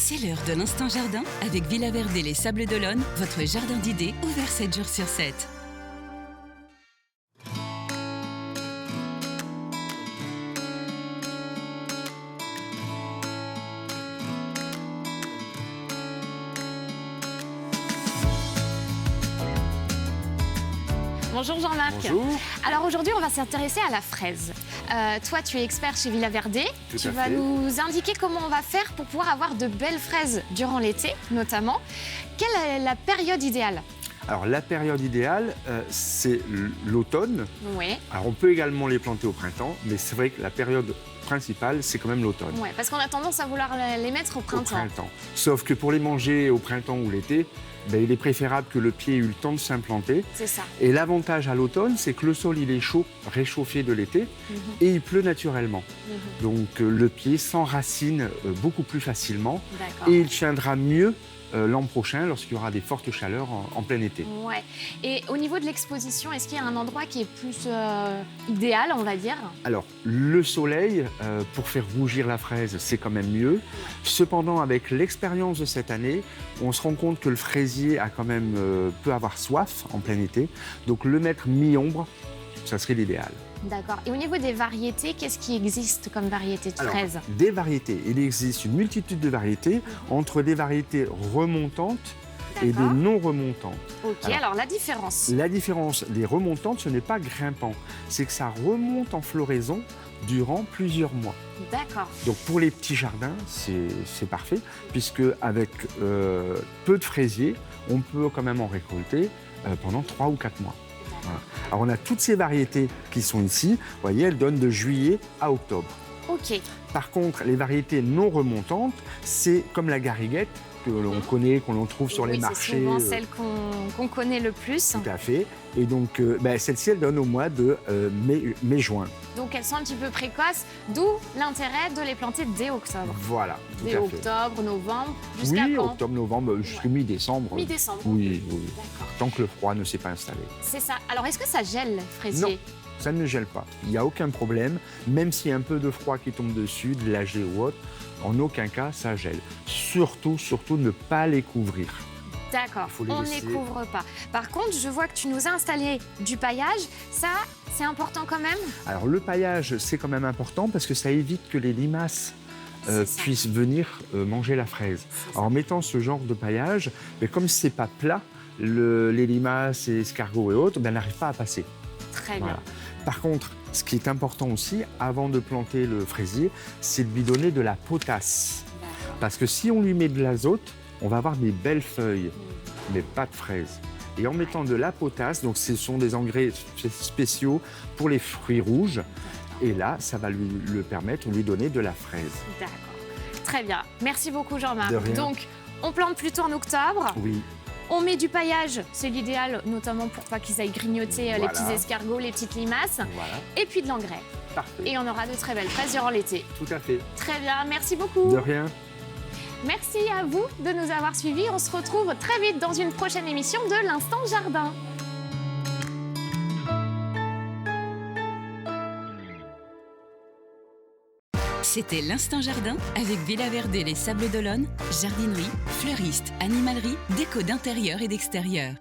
C'est l'heure de l'Instant Jardin avec Villa Verde les Sables d'Olonne, votre jardin d'idées ouvert 7 jours sur 7. Bonjour Jean-Marc. Bonjour. Alors aujourd'hui, on va s'intéresser à la fraise. Toi, tu es expert chez Villa Verde. Tu vas nous indiquer comment on va faire pour pouvoir avoir de belles fraises durant l'été, notamment. Quelle est la période idéale? Alors la période idéale, c'est l'automne. Oui. Alors on peut également les planter au printemps, mais c'est vrai que la période principale, c'est quand même l'automne. Ouais, parce qu'on a tendance à vouloir les mettre au printemps. Sauf que pour les manger au printemps ou l'été, il est préférable que le pied ait eu le temps de s'implanter. C'est ça. Et l'avantage à l'automne, c'est que le sol il est chaud, réchauffé de l'été, et il pleut naturellement. Donc le pied s'enracine beaucoup plus facilement et il tiendra mieux l'an prochain lorsqu'il y aura des fortes chaleurs en plein été. Ouais. Et au niveau de l'exposition, est-ce qu'il y a un endroit qui est plus idéal, on va dire? Alors, le soleil, pour faire rougir la fraise, c'est quand même mieux. Cependant, avec l'expérience de cette année, on se rend compte que le fraisier a quand même, peut avoir soif en plein été. Donc le mettre mi-ombre, ça serait l'idéal. D'accord. Et au niveau des variétés, qu'est-ce qui existe comme variété de fraises? Des variétés. Il existe une multitude de variétés, entre des variétés remontantes et des non remontantes. Ok, alors la différence? La différence des remontantes, ce n'est pas grimpant. C'est que ça remonte en floraison durant plusieurs mois. D'accord. Donc pour les petits jardins, c'est parfait, puisque avec peu de fraisiers, on peut quand même en récolter pendant 3 ou 4 mois. Voilà. Alors on a toutes ces variétés qui sont ici. Vous voyez, elles donnent de juillet à octobre. Ok. Par contre, les variétés non remontantes, c'est comme la gariguette que l'on connaît, qu'on trouve sur les marchés. C'est souvent celle qu'on connaît le plus. Tout à fait. Et donc, celle-ci, elle donne au mois de mai-juin. Donc, elles sont un petit peu précoces, d'où l'intérêt de les planter dès octobre. Voilà, tout dès à fait. octobre, novembre, jusqu'à oui, quand? octobre, novembre, jusqu'à mi-décembre. Mi-décembre. Oui, oui. D'accord. Tant que le froid ne s'est pas installé. C'est ça. Alors, est-ce que ça gèle, fraisier? Non, ça ne gèle pas. Il n'y a aucun problème. Même s'il y a un peu de froid qui tombe dessus, de la gelée ou autre, en aucun cas, ça gèle. Surtout, ne pas les couvrir. D'accord, on ne les couvre pas. Par contre, je vois que tu nous as installé du paillage. Ça, c'est important quand même? Alors, le paillage, c'est quand même important parce que ça évite que les limaces puissent venir manger la fraise. Alors, en mettant ce genre de paillage, mais comme ce n'est pas plat, les limaces, les escargots et autres n'arrivent pas à passer. Très bien. Par contre, ce qui est important aussi, avant de planter le fraisier, c'est de lui donner de la potasse. Parce que si on lui met de l'azote, on va avoir des belles feuilles, mais pas de fraises. Et en mettant de la potasse, donc ce sont des engrais spéciaux pour les fruits rouges, et là, ça va lui permettre de lui donner de la fraise. D'accord. Très bien. Merci beaucoup, Jean-Marc. De rien. Donc, on plante plutôt en octobre. Oui. On met du paillage, c'est l'idéal, notamment pour pas qu'ils aillent grignoter les petits escargots, les petites limaces. Voilà. Et puis de l'engrais. Parfait. Et on aura de très belles fraises durant l'été. Tout à fait. Très bien, merci beaucoup. De rien. Merci à vous de nous avoir suivis. On se retrouve très vite dans une prochaine émission de l'Instant Jardin. C'était l'Instant Jardin avec Villa Verde les Sables d'Olonne, jardinerie, fleuriste, animalerie, déco d'intérieur et d'extérieur.